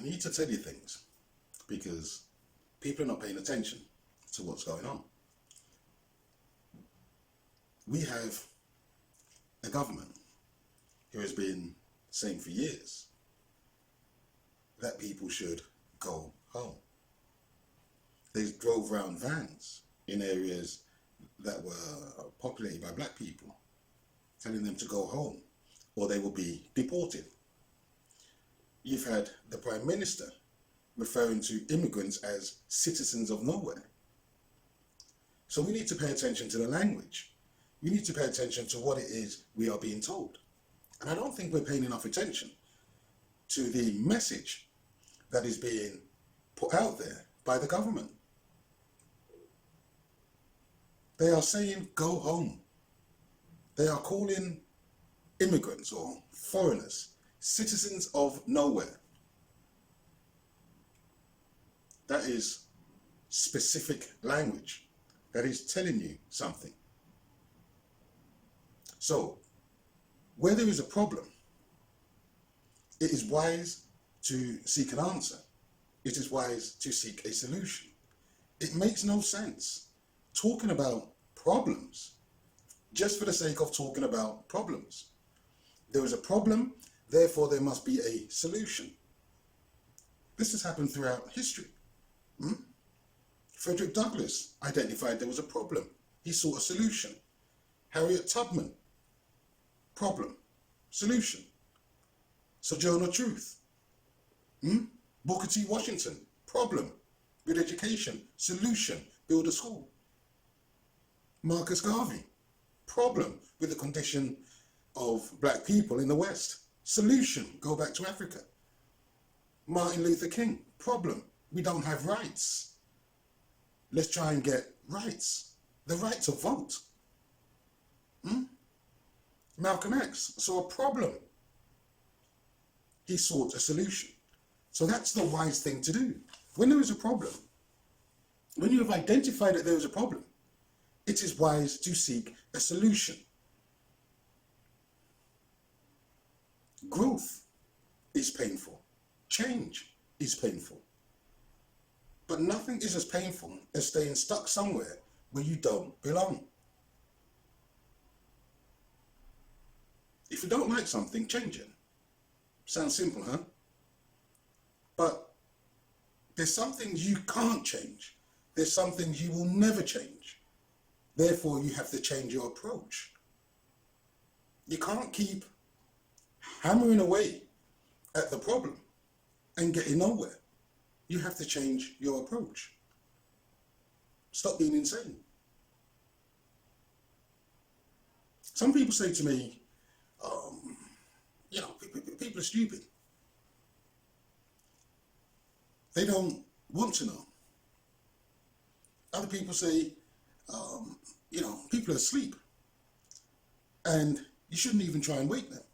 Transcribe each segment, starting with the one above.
I need to tell you things because people are not paying attention to what's going on. We have a government who has been saying for years that people should go home. They drove around vans in areas that were populated by black people, telling them to go home or they will be deported. You've had the Prime Minister referring to immigrants as citizens of nowhere. So we need to pay attention to the language. We need to pay attention to what it is we are being told. And I don't think we're paying enough attention to the message that is being put out there by the government. They are saying, go home. They are calling immigrants or foreigners citizens of nowhere. That is specific language. That is telling you something. So, where there is a problem, it is wise to seek an answer. It is wise to seek a solution. It makes no sense talking about problems just for the sake of talking about problems. There is a problem, therefore there must be a solution. This has happened throughout history. Frederick Douglass identified there was a problem. He sought a solution. Harriet Tubman, problem, solution. Sojourner Truth. Booker T. Washington, problem with education, solution, build a school. Marcus Garvey, problem with the condition of black people in the West, solution, go back to Africa. Martin Luther King, problem, we don't have rights. Let's try and get rights, the right to vote. Malcolm X saw a problem. He sought a solution. So that's the wise thing to do. When there is a problem, when you have identified that there is a problem, it is wise to seek a solution. Growth is painful. Change is painful. But nothing is as painful as staying stuck somewhere where you don't belong. If you don't like something, change it. Sounds simple, huh? But there's some things you can't change. There's some things you will never change. Therefore, you have to change your approach. You can't keep hammering away at the problem and getting nowhere. You have to change your approach. Stop being insane. Some people say to me, people are stupid. They don't want to know. Other people say, people are asleep and you shouldn't even try and wake them.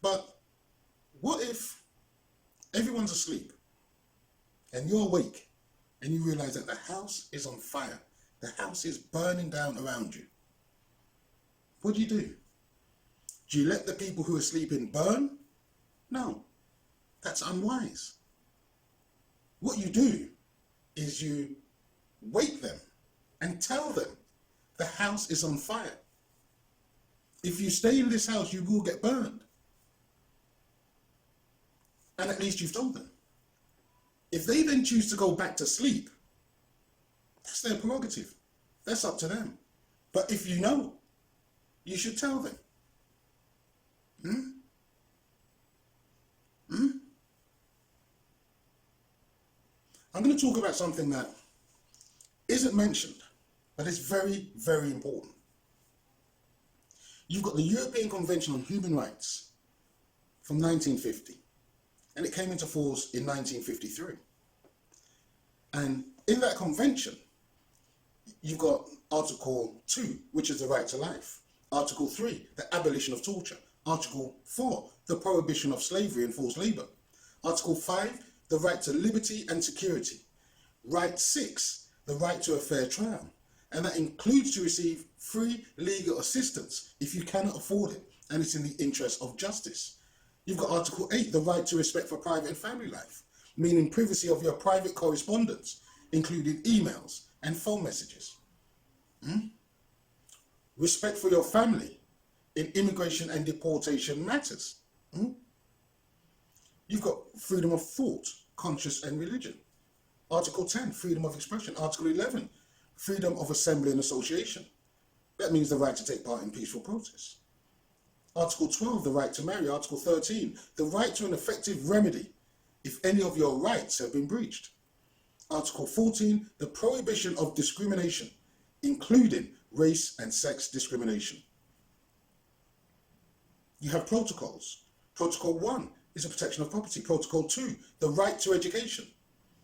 But what if everyone's asleep and you're awake and you realize that the house is on fire, the house is burning down around you? What do? Do you let the people who are sleeping burn? No, that's unwise. What you do is you wake them and tell them the house is on fire. If you stay in this house, you will get burned. And at least you've told them. If they then choose to go back to sleep, that's their prerogative. That's up to them. But if you know, you should tell them. I'm going to talk about something that isn't mentioned, but it's very, very important. You've got the European Convention on Human Rights from 1950, and it came into force in 1953. And in that convention, you've got Article 2, which is the right to life. Article 3, the abolition of torture. Article 4, the prohibition of slavery and forced labor. Article 5, the right to liberty and security. Right 6, the right to a fair trial. And that includes to receive free legal assistance if you cannot afford it and it's in the interest of justice. You've got Article 8, the right to respect for private and family life, meaning privacy of your private correspondence, including emails and phone messages. Respect for your family in immigration and deportation matters. You've got freedom of thought, conscience and religion. Article 10, freedom of expression. Article 11, freedom of assembly and association. That means the right to take part in peaceful protests. Article 12, the right to marry. Article 13, the right to an effective remedy if any of your rights have been breached. Article 14, the prohibition of discrimination, including race and sex discrimination. You have protocols. Protocol 1 is the protection of property. Protocol 2, the right to education.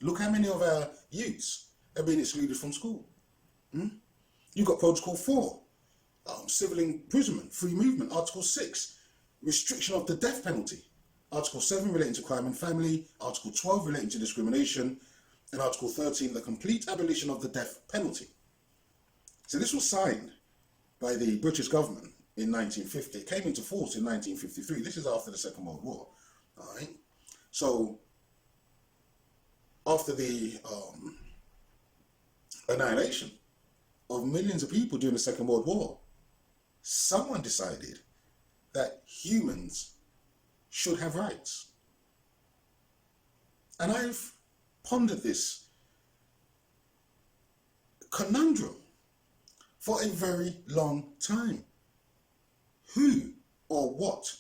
Look how many of our youths have been excluded from school. You've got Protocol 4, civil imprisonment, free movement. Article 6, restriction of the death penalty. Article 7 relating to crime and family. Article 12 relating to discrimination. And Article 13, the complete abolition of the death penalty. So this was signed by the British government in 1950. It came into force in 1953. This is after the Second World War. All right. So after the annihilation of millions of people during the Second World War, someone decided that humans should have rights. And I've pondered this conundrum for a very long time. Who or what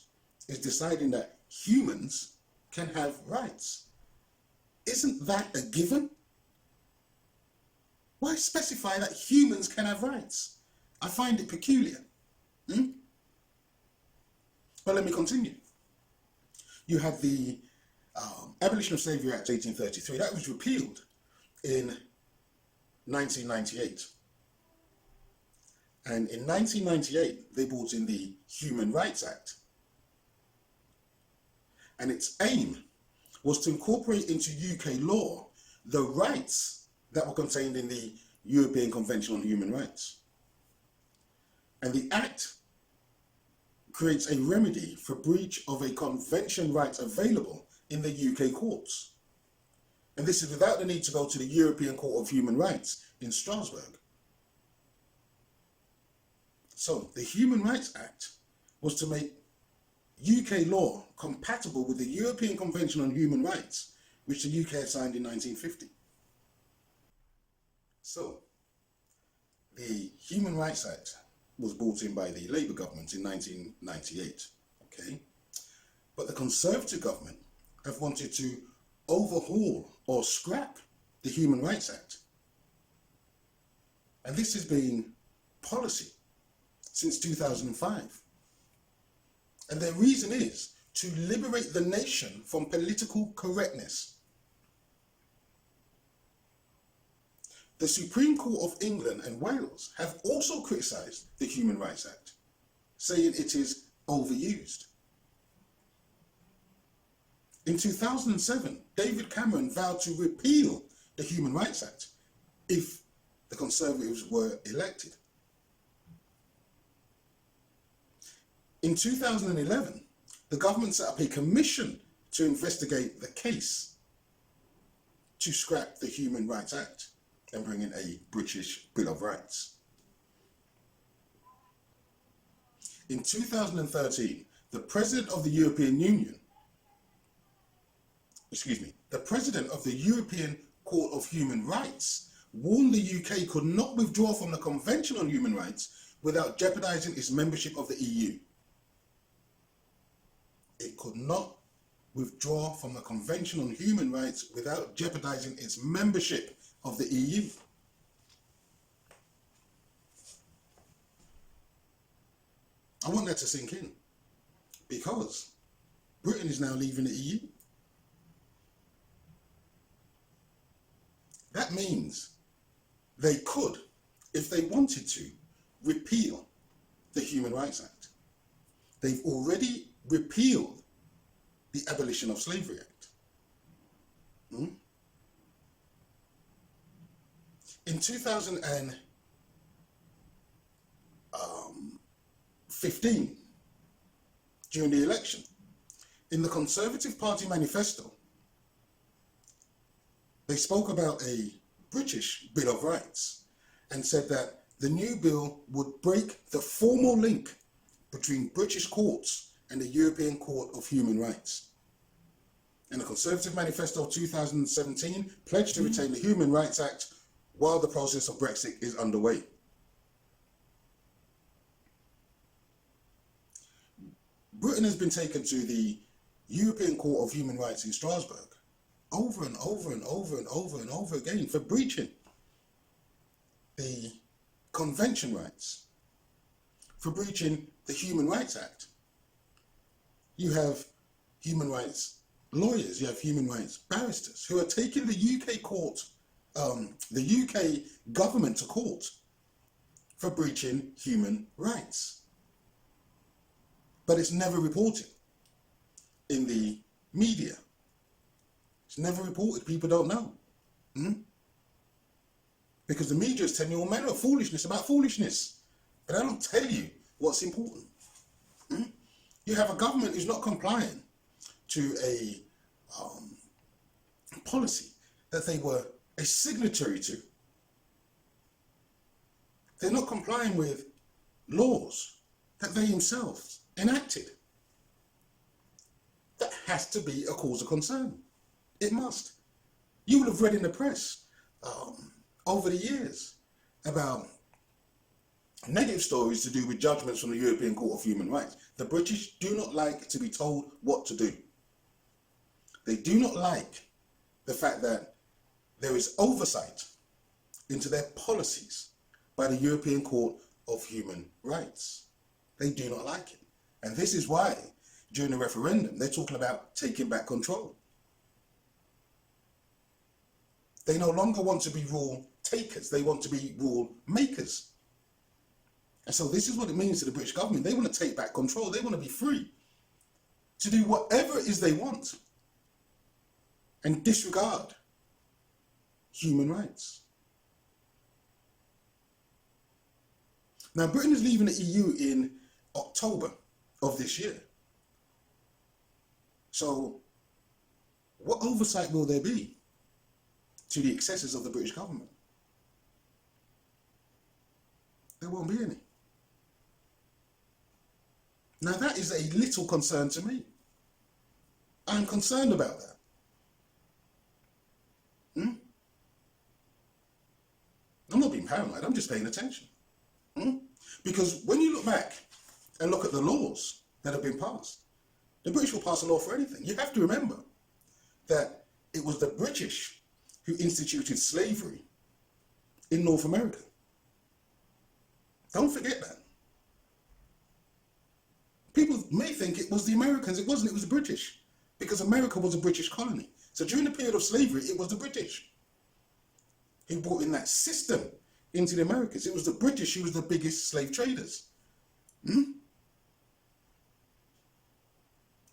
is deciding that humans can have rights? Isn't that a given? Why specify that humans can have rights? I find it peculiar. But let me continue. You had the Abolition of Slavery Act 1833. That was repealed in 1998. And in 1998, they brought in the Human Rights Act. And its aim was to incorporate into UK law the rights that were contained in the European Convention on Human Rights. And the Act creates a remedy for breach of a convention right available in the UK courts. And this is without the need to go to the European Court of Human Rights in Strasbourg. So the Human Rights Act was to make UK law compatible with the European Convention on Human Rights, which the UK had signed in 1950. So the Human Rights Act was brought in by the Labour government in 1998, okay? But the Conservative government have wanted to overhaul or scrap the Human Rights Act. And this has been policy since 2005. And their reason is to liberate the nation from political correctness. The Supreme Court of England and Wales have also criticised the Human Rights Act, saying it is overused. In 2007, David Cameron vowed to repeal the Human Rights Act if the Conservatives were elected. In 2011, the government set up a commission to investigate the case to scrap the Human Rights Act and bring in a British Bill of Rights. In 2013, the President of the European Court of Human Rights warned the UK could not withdraw from the Convention on Human Rights without jeopardising its membership of the EU. It could not withdraw from the Convention on Human Rights without jeopardising its membership of the EU. I want that to sink in, because Britain is now leaving the EU. That means they could, if they wanted to, repeal the Human Rights Act. They've already repealed the Abolition of Slavery Act. In 2015, during the election, In the Conservative Party manifesto, they spoke about a British Bill of Rights and said that the new bill would break the formal link between British courts and the European Court of Human Rights. And the Conservative Manifesto of 2017 pledged to retain the Human Rights Act while the process of Brexit is underway. Britain has been taken to the European Court of Human Rights in Strasbourg over and over and over and over and over again for breaching the convention rights, for breaching the Human Rights Act. You have human rights lawyers, you have human rights barristers who are taking the UK court, the UK government to court for breaching human rights. But it's never reported in the media. It's never reported. People don't know. Because the media is telling you all manner of foolishness about foolishness. But I don't tell you what's important. You have a government who's not complying to a policy that they were a signatory to. They're not complying with laws that they themselves enacted. That has to be a cause of concern. It must. You will have read in the press over the years about negative stories to do with judgments from the European Court of Human Rights. The British do not like to be told what to do. They do not like the fact that there is oversight into their policies by the European Court of Human Rights. They do not like it. And this is why, during the referendum, they're talking about taking back control. They no longer want to be rule takers. They want to be rule makers. And so this is what it means to the British government. They want to take back control. They want to be free to do whatever it is they want and disregard human rights. Now, Britain is leaving the EU in October of this year. So what oversight will there be to the excesses of the British government? There won't be any. Now that is a little concern to me. I'm concerned about that. I'm not being paranoid, I'm just paying attention. Because when you look back and look at the laws that have been passed, the British will pass a law for anything. You have to remember that it was the British who instituted slavery in North America. Don't forget that. People may think it was the Americans. It wasn't, it was the British. Because America was a British colony. So during the period of slavery, it was the British who brought in that system into the Americas. It was the British who was the biggest slave traders. You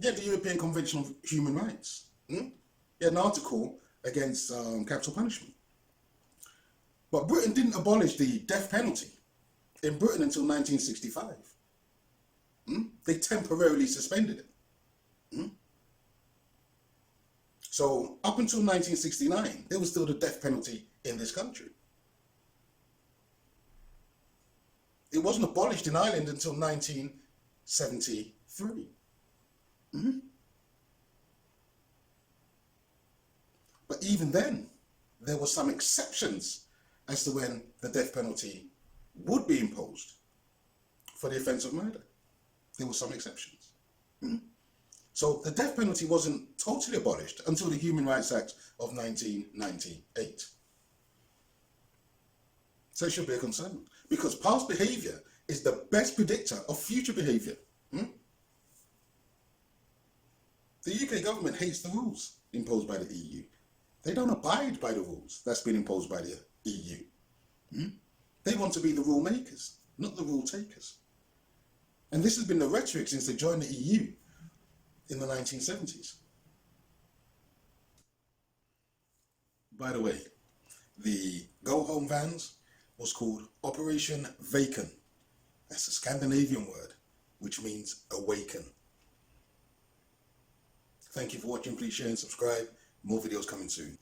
had the European Convention of Human Rights. You had an article against capital punishment. But Britain didn't abolish the death penalty in Britain until 1965. They temporarily suspended it. So up until 1969, there was still the death penalty in this country. It wasn't abolished in Ireland until 1973. But even then, there were some exceptions as to when the death penalty would be imposed for the offence of murder. There were some exceptions. So the death penalty wasn't totally abolished until the Human Rights Act of 1998. So it should be a concern, because past behaviour is the best predictor of future behaviour. The UK government hates the rules imposed by the EU. They don't abide by the rules that's been imposed by the EU. They want to be the rule makers, not the rule takers. And this has been the rhetoric since they joined the EU in the 1970s. By the way, the go-home vans was called Operation Vaken. That's a Scandinavian word, which means awaken. Thank you for watching. Please share and subscribe. More videos coming soon.